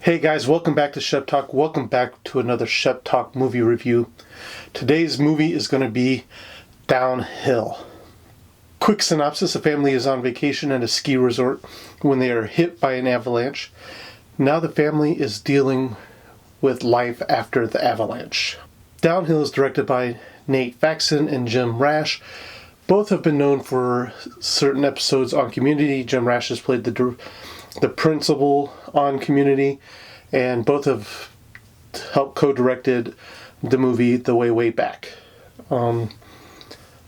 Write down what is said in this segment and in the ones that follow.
Hey guys, welcome back to Shep Talk. Welcome back to another Shep Talk movie review. Today's movie is going to be Downhill. Quick synopsis: a family is on vacation at a ski resort when they are hit by an avalanche. Now the family is dealing with life after the avalanche. Downhill is directed by Nate Faxon and Jim Rash. Both have been known for certain episodes on Community. Jim Rash has played the principal on Community, and both have helped co-directed the movie The Way Back.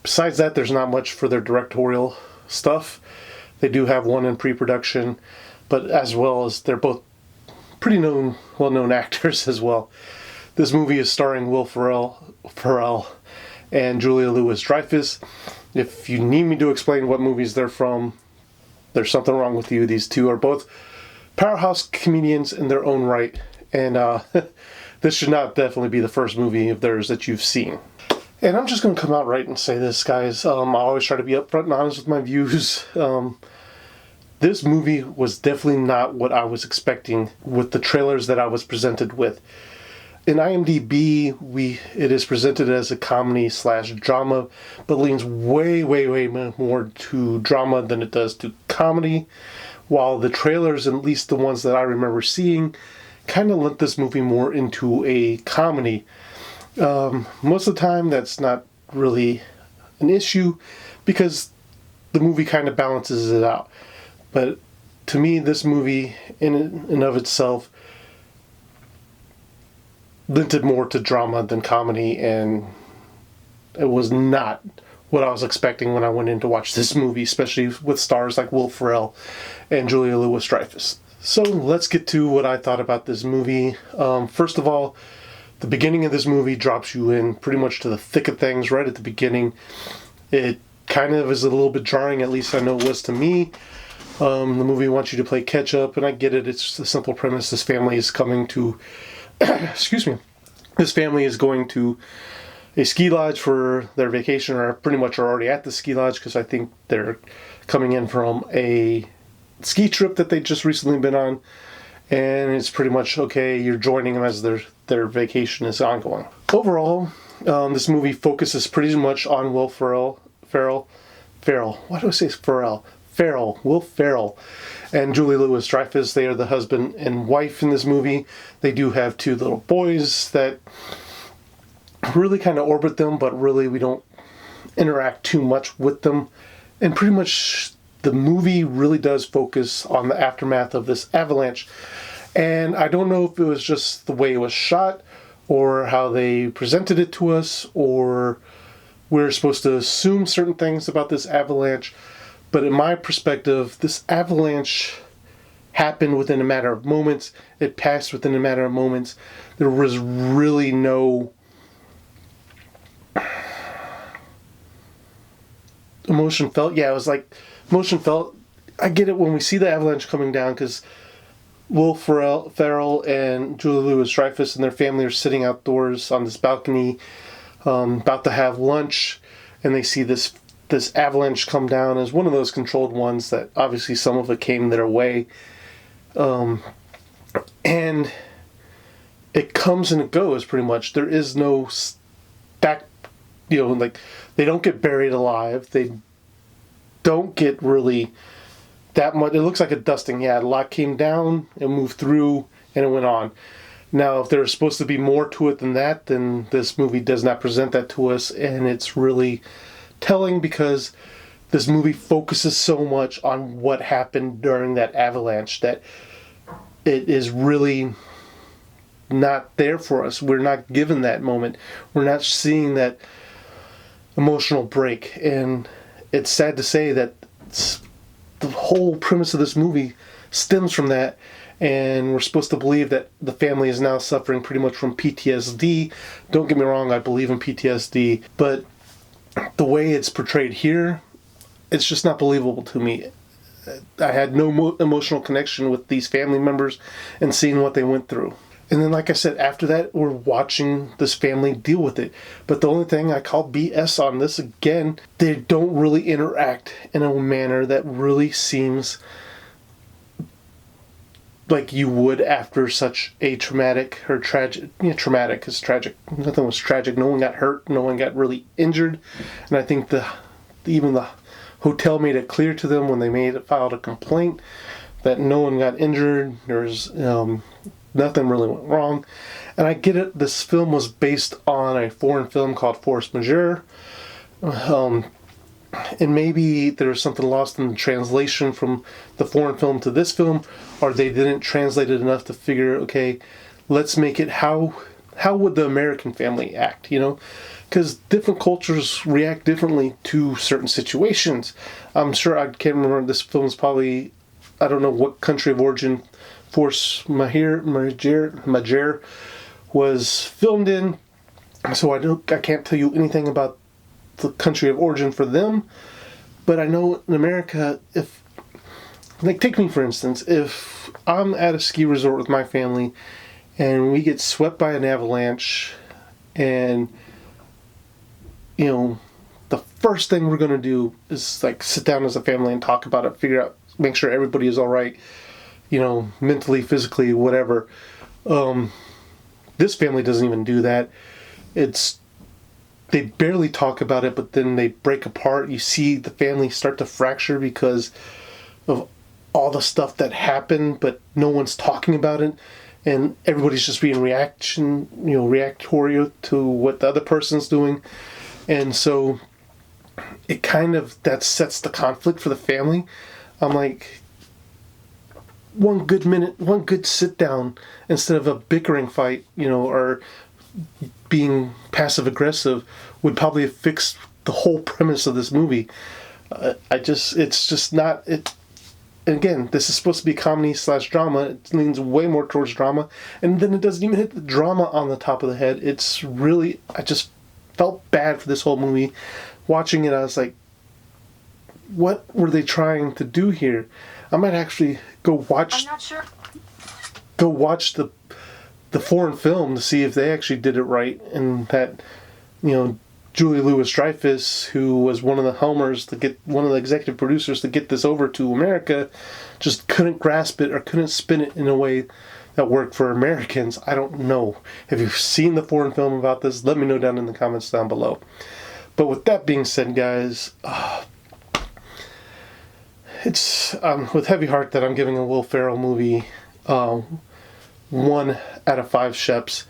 Besides that, there's not much for their directorial stuff. They do have one in pre-production, but as well as they're both pretty well-known actors as well. This movie is starring Will Ferrell and Julia Louis-Dreyfus. If you need me to explain what movies they're from, there's something wrong with you. These two are both powerhouse comedians in their own right, and this should not definitely be the first movie of theirs that you've seen. And I'm just going to come out right and say this, guys. I always try to be upfront and honest with my views. This movie was definitely not what I was expecting with the trailers that I was presented with. In IMDb, it is presented as a comedy/drama, but leans way more to drama than it does to comedy, while the trailers, at least the ones that I remember seeing, kind of lent this movie more into a comedy. Most of the time, that's not really an issue, because the movie kind of balances it out. But to me, this movie, in and of itself, lent it more to drama than comedy, and it was not what I was expecting when I went in to watch this movie, especially with stars like Will Ferrell and Julia Louis-Dreyfus. So let's get to what I thought about this movie. First of all, the beginning of this movie drops you in pretty much to the thick of things right at the beginning. It kind of is a little bit jarring, at least I know it was to me. The movie wants you to play catch up, and I get it. It's just a simple premise. This family is coming to this family is going to a ski lodge for their vacation, or pretty much are already at the ski lodge, because I think they're coming in from a ski trip that they just recently been on, and it's pretty much, okay, you're joining them as their vacation is ongoing. Overall, this movie focuses pretty much on Will Ferrell. Why do I say Ferrell? Will Ferrell and Julia Louis-Dreyfus. They are the husband and wife in this movie. They do have two little boys that really kind of orbit them, but really we don't interact too much with them. And pretty much the movie really does focus on the aftermath of this avalanche. And I don't know if it was just the way it was shot, or how they presented it to us, or we're supposed to assume certain things about this avalanche. But in my perspective, this avalanche happened within a matter of moments. It passed within a matter of moments. There was really no emotion felt. Yeah, it was like emotion felt. I get it when we see the avalanche coming down, because Will Ferrell and Julia Louis-Dreyfus and their family are sitting outdoors on this balcony, about to have lunch, and they see this avalanche come down as one of those controlled ones that obviously some of it came their way. And it comes and it goes pretty much. There is no back, like they don't get buried alive. They don't get really that much. It looks like a dusting. Yeah, a lot came down and moved through and it went on. Now, if there's supposed to be more to it than that, then this movie does not present that to us, and it's really telling, because this movie focuses so much on what happened during that avalanche that it is really not there for us. We're not given that moment. We're not seeing that emotional break, and it's sad to say that the whole premise of this movie stems from that, and we're supposed to believe that the family is now suffering pretty much from PTSD. Don't get me wrong, I believe in PTSD, but the way it's portrayed here, it's just not believable to me. I had no emotional connection with these family members and seeing what they went through. And then, like I said, after that, we're watching this family deal with it. But the only thing I call BS on this, again, they don't really interact in a manner that really seems like you would after such a traumatic or tragic, traumatic is tragic. Nothing was tragic. No one got hurt. No one got really injured. And I think even the hotel made it clear to them when they filed a complaint that no one got injured. There's nothing really went wrong. And I get it. This film was based on a foreign film called Force Majeure. And maybe there was something lost in the translation from the foreign film to this film, or they didn't translate it enough to figure, okay, let's make it how would the American family act, Because different cultures react differently to certain situations. I'm sure, I can't remember, this film is probably, I don't know what country of origin Force Majeure was filmed in, so I can't tell you anything about the country of origin for them, but I know in America, take me for instance, if I'm at a ski resort with my family and we get swept by an avalanche, and the first thing we're going to do is sit down as a family and talk about it, figure out, make sure everybody is all right, mentally, physically, whatever. This family doesn't even do that. They barely talk about it, but then they break apart. You see the family start to fracture because of all the stuff that happened, but no one's talking about it, and everybody's just being reactory to what the other person's doing. And so it that sets the conflict for the family. I'm like, one good sit down instead of a bickering fight, or being passive aggressive would probably have fixed the whole premise of this movie. It's just not it. And again, this is supposed to be comedy / drama. It leans way more towards drama, and then it doesn't even hit the drama on the top of the head. It's really, I just felt bad for this whole movie. Watching it, I was like, what were they trying to do here? I might actually go watch. I'm not sure. Go watch the foreign film to see if they actually did it right, and that Julie Louis-Dreyfus, who was one of the helmers one of the executive producers to get this over to America, just couldn't grasp it or couldn't spin it in a way that worked for Americans. I don't know. Have you seen the foreign film about this? Let me know down in the comments down below. But with that being said, guys, it's with heavy heart that I'm giving a Will Ferrell movie 1 out of 5 Sheps.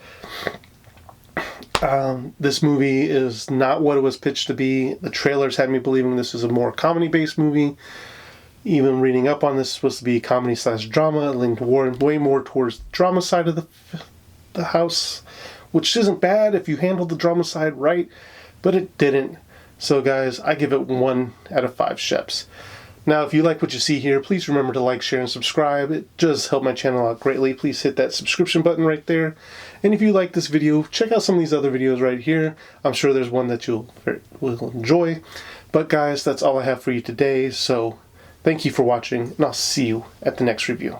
This movie is not what it was pitched to be. The trailers had me believing this is a more comedy-based movie. Even reading up on this, it's supposed to be comedy / drama, linked way more towards the drama side of the house, which isn't bad if you handle the drama side right, but it didn't. So guys, I give it 1 out of 5 Sheps. Now, if you like what you see here, please remember to like, share, and subscribe. It does help my channel out greatly. Please hit that subscription button right there. And if you like this video, check out some of these other videos right here. I'm sure there's one that you'll enjoy. But guys, that's all I have for you today. So thank you for watching, and I'll see you at the next review.